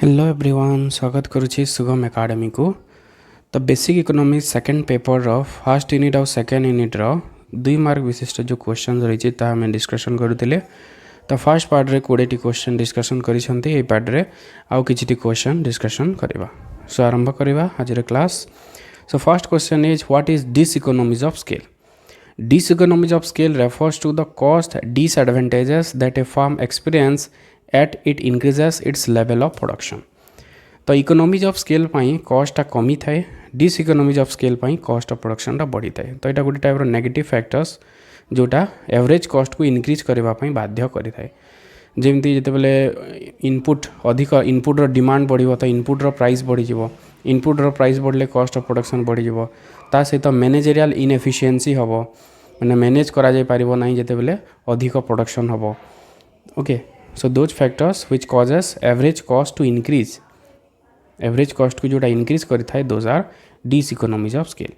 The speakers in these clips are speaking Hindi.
हेलो एवरीवन स्वागत करुछि सुगम एकेडमी को। तो basic economics second paper row first unit और सेकंड यूनिट रो 2 मार्क विशिष्ट जो क्वेश्चन रही ता हमें डिस्कशन करूतिले। तो फर्स्ट पार्ट रे 20 टी क्वेश्चन डिस्कशन करिसंती, ए पार्ट रे आउ किछि टी क्वेश्चन डिस्कशन करबा। सो आरंभ करबा आज रे class. So first question is what is diseconomies of scale. Diseconomies of scale refers to the cost disadvantages that a firm experience at it increases its level of production. तो इकोनॉमीज ऑफ स्केल पाई कॉस्टा कमी थाए, डिसइकोनॉमीज ऑफ स्केल पाई कॉस्ट ऑफ प्रोडक्शनटा बढ़ी थाए। तो यहाँ गोटे टाइप्र नेगेटिव फैक्टर्स जोटा एवरेज कॉस्ट को इनक्रीज करने बाध्य करें। जमी जितेबाला इनपुट अधिक इनपुट्र डिमांड बढ़ तो इनपुट्र प्राइस बढ़ी इनपुट्र प्राइस बढ़ले कॉस्ट ऑफ प्रोडक्शन बढ़ी ता सहित मैनेजेरियल इनएफिशिएंसी हम मैंने मैनेज करा जाय पारिबो नहीं जितेबाला अधिक प्रोडक्शन हम। Okay, so those factors which causes average cost to increase, average cost को जोटा इनक्रीज करता है those are diseconomies of scale.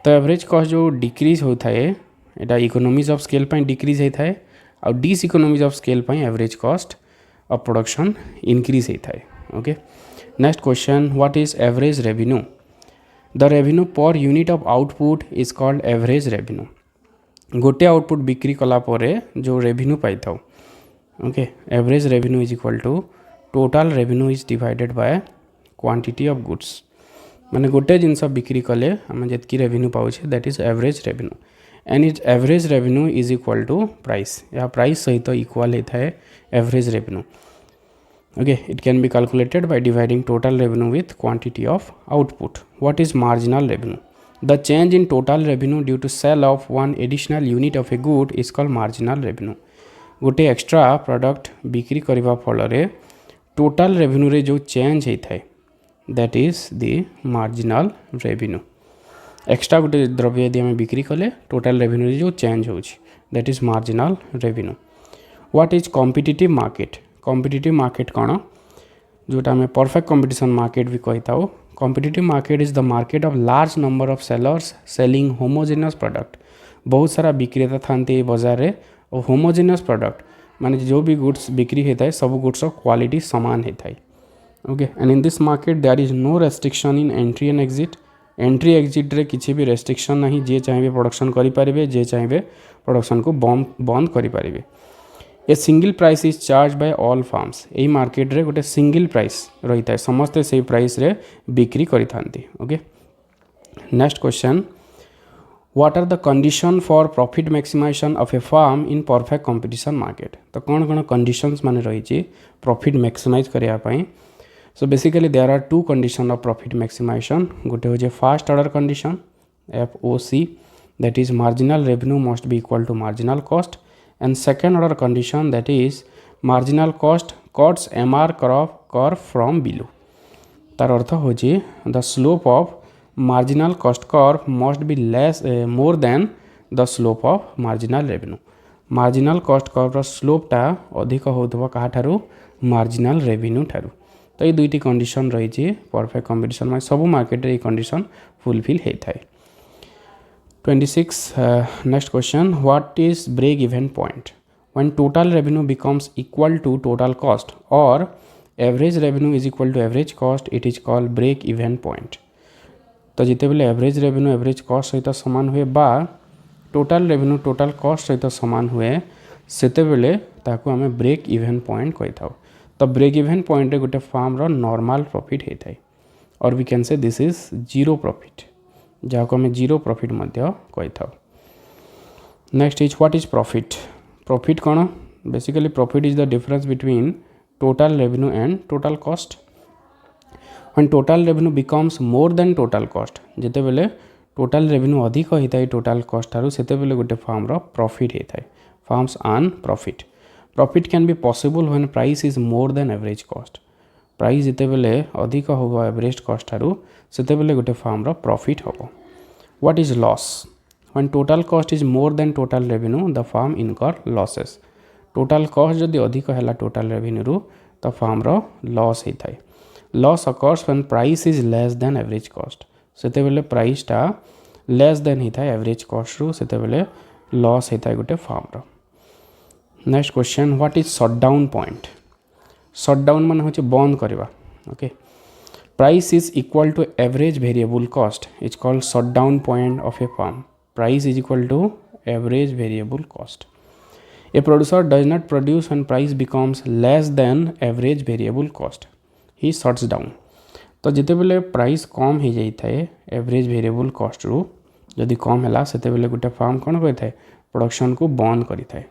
तो एवरेज कॉस्ट जो डिक्रीज होता है यहाँ इकोनॉमीज ऑफ स्केल पर डिक्रीज होता है और डिसइकोनॉमीज ऑफ स्केल पर average cost of production increase होता है। Okay, next question what is average revenue. The revenue per unit of output is called average revenue. गोटे आउटपुट बिक्री कला परे जो रेवेन्यू पाई था। Okay, average revenue is equal to total revenue is divided by quantity of goods. माने गोटे जिनस बिक्री कले आम जितकी रेवेन्यू पाउछे that is average revenue and is average revenue is equal to price. या प्राइस सहित इक्वल होता है average revenue. Okay, it can be calculated by dividing total revenue with quantity of output. What is marginal revenue? The change in total revenue due to sale of one additional unit of a good is called marginal revenue. गोटे एक्स्ट्रा प्रोडक्ट बिक्री करने फल टोटाल रेवेन्यू रे जो चेंज होता है that is the marginal revenue. Extra गोटे द्रव्य यदि आम बिक्री कले टोटाल रेवेन्यू रे जो चेंज हो that is marginal revenue. What is competitive market. Competitive market कौन जोटा आम परफेक्ट कंपटीशन मार्केट भी कही था। Competitive market is the market of large number of sellers selling homogeneous product. बहुत सारा विक्रेता थांती बाजार रे और होमोजेनियस प्रोडक्ट माने जो भी गुड्स बिक्री होता है सब गुड्स क्वालिटी सामान होता है। Okay, and in this market there is no restriction in entry and exit. Entry exit रे किसी भी रेस्ट्रिक्शन नहीं, जे चाहिए प्रोडक्शन करें, जे चाहिए प्रोडक्शन को बंद करें। A single price is charge by all farms. यही मार्केट रे गोटे सिंगल प्राइस रही है, समस्ते से प्राइस रे बिक्री करी थांती। Okay, next question what are the condition for profit maximization of a firm in perfect competition market. तो कौन कौन कंडीशंस माने रही प्रॉफिट मैक्सिमाइज करने। So basically there are two condition of profit maximization. गोटे हो first order condition FOC, that is marginal revenue must be equal to marginal cost, and second order condition that is marginal cost cuts MR curve from below। तार अर्थ हो the slope of marginal cost curve must be more than the slope of marginal revenue। marginal cost curve slope टा अधिक होथबो कहा ठारू marginal revenue ठारू। तो ये दुईटी कंडीशन रही परफेक्ट कंपटीशन में सब मार्केट रे कंडीशन फुलफिल होता है। 26 next question what is break even point। when total revenue becomes equal to total cost or average revenue is equal to average cost it is called break even point। तो जिते बेले एवरेज रेवेन्यू एवरेज कॉस्ट सहित सामान हुए बा टोटाल रेवेन्यू टोटाल कॉस्ट सहित सामान हुए सेते बेले ताकू आमे ब्रेक इवन पॉइंट कहि थाउ। तो ब्रेक इवन पॉइंट रे गोटे फार्म रो नॉर्मल प्रॉफिट होता है और we can say this is zero profit जहाँ को आम जीरो प्रॉफिट कही था। Next is what is profit. Profit कौन basically profit is the difference between total revenue and total cost. When total revenue becomes more than total cost जिते बेले टोटल रेवेन्यू अधिक होता है टोटल कॉस्ट ठारू सेते बेले गोटे फार्म रो प्रॉफिट होता है। Farms earn profit. Profit can be possible when price is more then average cost. Price जिते बेले अधिक होगा एवरेज कॉस्ट ठारू सेते बेले गोटे फार्म रो प्रॉफिट होबो। What is loss. When total cost is more than total revenue the firm incur losses. Total cost जदि अधिक है टोटल रेवेन्यू रु तो फार्म रो लॉस होता है। Loss occurs when price is less than average cost. सेते बेले प्राइस टा लेस देन होता है एवरेज कॉस्ट रु सेते बेले लॉस होता है गोटे फार्म रो। Next question what is shutdown point. Shutdown मान हूँ बंद करवा okay price is equal to average variable cost is called shutdown point of a firm price is equal to average variable cost a producer does not produce when price becomes less than average variable cost he shuts down तो जितेबले प्राइस कम हो जाए एवरेज वेरिएबल कॉस्ट रु जदि कम है से गोटे फार्म कौन करें प्रोडक्शन को बंद करें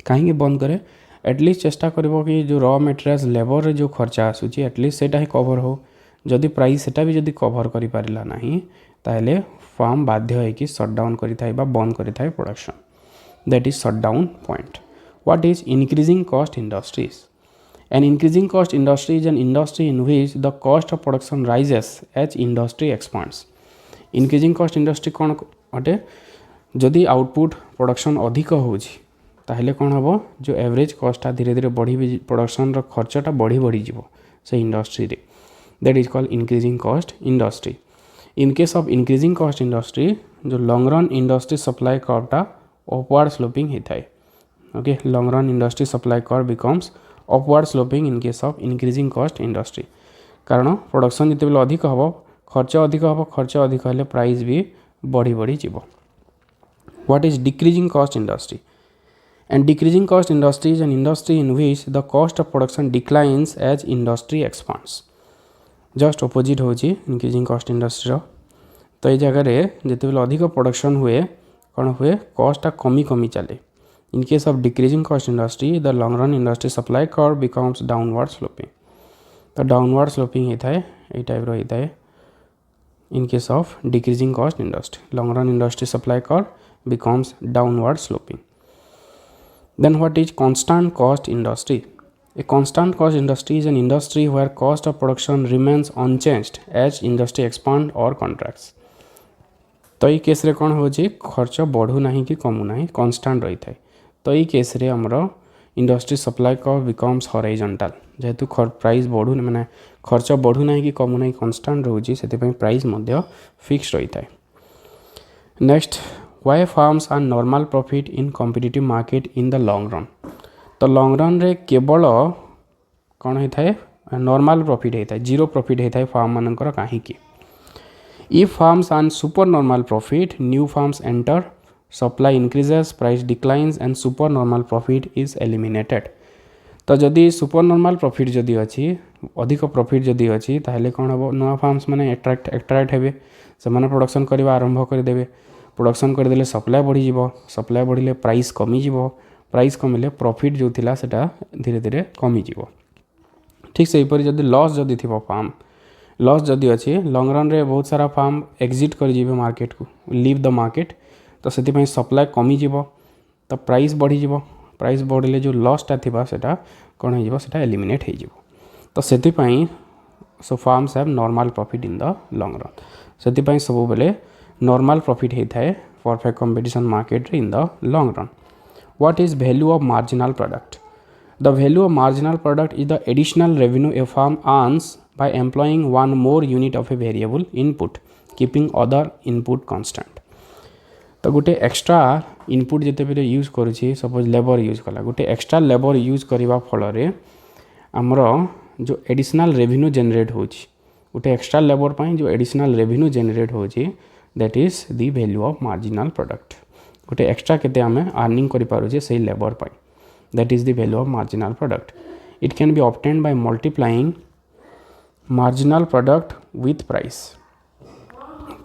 कहीं बंद करे एटलिस्ट चेष्टा करिवो कि जो रॉ मटेरियल्स लेबर रे जो खर्चा आसुची एटलिस्ट सेटा ही कवर हो जदि प्राइस सेटा भी जदि कवर करि पारिला नाही ताहले फार्म बाध्य है कि शटडाउन करिथाय बा बंद करिथाय production that is shutdown point what is increasing cost industries an increasing cost industry is an industry in which the cost of production rises as industry expands increasing cost industry कौन अटे जदि आउटपुट प्रोडक्शन अधिक होउची ताहले कौन हम जो एवरेज कॉस्टा धीरे धीरे बढ़ी प्रोडक्शन खर्चटा बढ़ी बढ़ी जीव से इंडस्ट्री रे that is called increasing cost industry in case of increasing cost industry जो लॉन्ग रन इंडस्ट्री सप्लाई कर्वटा अपवर्ड स्लोपिंग होता है okay long run industry supply curve becomes upward sloping in case of increasing cost industry कारण प्रोडक्शन जिते अधिक हम खर्च अधिक हेल्ले प्राइस भी बढ़ी बढ़ी जीव what is decreasing cost industry And decreasing cost industry is an industry in which the cost of production declines as industry expands. Just opposite होची increasing cost industry रो तो ये जगह रे जिते बेले अधिक प्रोडक्शन हुए कौन हुए कॉस्ट कमी कमी चले इन case of decreasing cost industry the long run industry supply curve becomes downward sloping तो डाउनवर्ड स्लोपिंग होता है ये टाइप रो होता है इन case of decreasing cost industry long run industry supply curve becomes downward sloping Then what is constant cost industry? A constant cost industry is an industry where cost of production remains unchanged as industry expand or contracts. तो ये केस रे कौन हो खर्च बढ़ू ना कि कमु ना कन्स्टाट रही है तो ये केस रे हमर industry supply curve becomes horizontal जेहेतु प्राइस बढ़ू माने खर्च बढ़ू ना कि कमु ना कन्स्टाट रोची से प्राइस मध्य फिक्स रही है next why farms are normal profit in competitive market in the long run तो लॉन्ग रन रे केवल कौन होता है नॉर्मल प्रॉफिट होता है जीरो प्रॉफिट होता है फार्म मानकर कहीं if firms are super normal profit new firms enter supply increases price declines and super normal profit is eliminated तो जदि सुपर नॉर्मल प्रॉफिट जदि अच्छी अधिक प्रॉफिट जदि अच्छी ताहले कौन हम नुआ फार्म्स माने एट्राक्ट हेबे से प्रोडक्शन करवा आरंभ करदेवे प्रोडक्शन करदे सप्लाई बढ़ी सप्लाई बढ़िले प्राइस कमी प्राइस कमिले प्रॉफिट जो थिला सेटा धीरे धीरे कमी ठीक से हीपरि जदि लॉस जदि थी फार्म लॉस जदि अच्छे लॉन्ग रन रे बहुत सारा फार्म एग्जिट कर जीवे मार्केट को लीव द मार्केट तो से सप्लाई कमी तो प्राइस बढ़ी प्राइस बढ़िले जो लॉसटा थिबा सेटा कौन हो एलिमिनेट हो तो से so firms have normal profit in the long run से सब बेले नॉर्मल प्रॉफिट होता है perfect competition market in the long run what is value of marginal product the value of marginal product is the additional revenue a firm earns by employing one more unit of a variable input keeping other input constant तो गोटे एक्स्ट्रा इनपुट जिते बेले यूज करुछि सपोज लेबर यूज कला गोटे एक्स्ट्रा लेबर यूज करबा फल रे हमर जो एडिशनल रेवेन्यू जनरेट होछि गोटे एक्स्ट्रा लेबर पई जो एडिशनल रेवेन्यू जनरेट होछि that is the value of marginal product गोटे एक्स्ट्रा केते हमें अर्निंग करि पारुछि सेही लेबर पई that is the value of marginal product it can be obtained by multiplying marginal product with price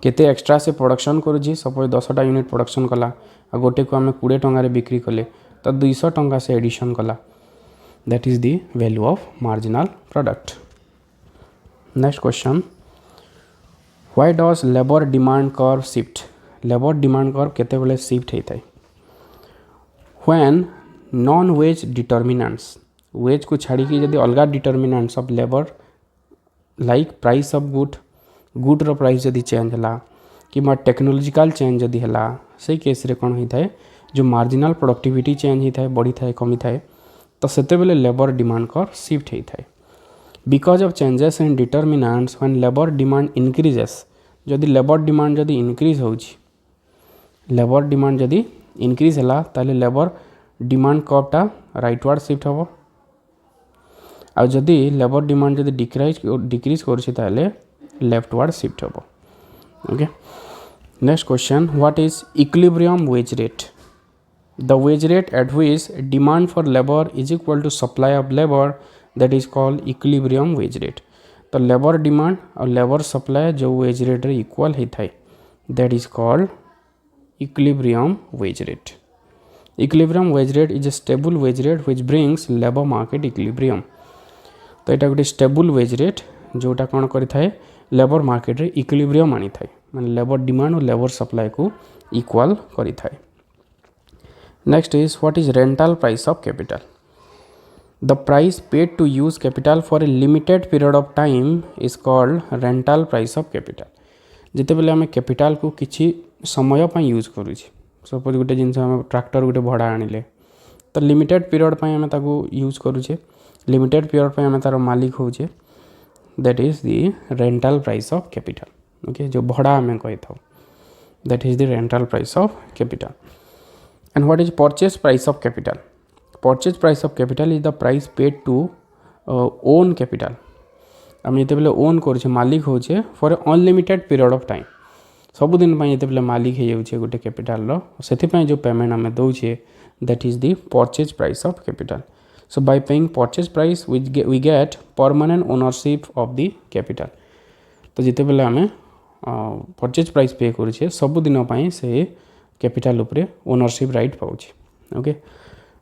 केते एक्स्ट्रा से प्रोडक्शन करुछि सपोज 10टा यूनिट प्रोडक्शन कला आ गोटे को आम 20 टंका बिक्री कले तो 200 टंका से एडिशन कला that is the value of marginal product next question why does labour demand curve shift labour demand curve केते बेले शिफ्ट होता है when non wage determinants wage को छाड़ी जदि अलग determinants of labour like price of good रो प्राइस जदि चेंज है कि टेक्नोलॉजिकल चेंज जदि है से केस रे कौन होता है जो मार्जिनल प्रोडक्टिविटी चेंज होता है बढ़ी थाए कमी थाए तो सेते बेले लेबर डिमांड कर शिफ्ट होता है because of changes in determinants when labour demand increases जदि लेबर डिमांड जदि इंक्रीज होची लेबर डिमांड जदि इंक्रीज है ताले लेबर डिमांड कर्वटा राइटवर्ड शिफ्ट हम आ जदि लेबर डिमांड जदि डिक्रीज करुछि ताले लेफ्टवर्ड शिफ्ट होबो. Okay. Next question, what is equilibrium wage rate? The wage rate at which demand for labor is equal to supply of labor, that is called equilibrium wage rate. तो लेबर डिमांड और लेबर सप्लाई जो वेज रेट रे इक्वल होता है, that is called equilibrium wage rate. Equilibrium wage rate is a stable wage rate which brings labour market equilibrium. तो यहाँ गोटे स्टेबल वेज रेट जोटा कौन करें लेबर मार्केट रे इक्विलिब्रियम आनी थाए, माने लेबर डिमांड और लेबर सप्लाई को इक्वल करी थाए. Next is, what is rental price of capital? The price paid to use capital for a limited period of time is called rental price of capital. जिते बेले आम कैपिटाल को किसी समय पर यूज करूँ, सपोज गोटे जिन ट्रैक्टर गोटे भड़ा आनिले तो लिमिटेड पीरियड पर आम ताको यूज करूचे, लिमिटेड पीरियड पर आम तार मालिक होचे, that is the rental price of capital. Okay, जो भड़ा आम कही था that is the rental price of capital. And what is purchase price of capital? Purchase price of capital is the price paid to own capital. आम जिते बेले ओन करुचे मालिक होचे for unlimited period of time, सब दिन जिते बेले मालिक हो जाउछे गोटे कैपिटल रो, सेथिपई जो पेमेंट आम दउछे that is the purchase price of capital. So by paying purchase price we get permanent ownership of the capital. तो जिते बेले आम परचेज प्राइस पे करुचे सब दिन पई से कैपिटल उपरे ओनरशिप राइट पाउछे. Okay,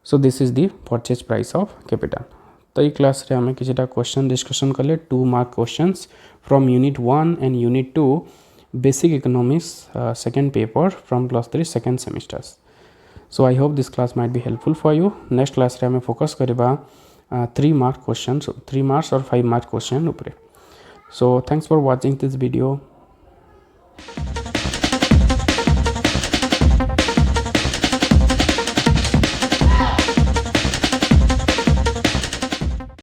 so this is the purchase price of capital. तो ये क्लास रे हमें किछटा क्वेश्चन डिस्कशन कले, 2 mark questions from unit 1 and unit 2 basic economics second paper from +3 second semesters. So I hope this class might be helpful for you. Next class रे हमें फोकस करबा 3 मार्क क्वेश्चंस, 3 मार्क्स और 5 मार्क क्वेश्चन उपरे. So thanks for watching this video.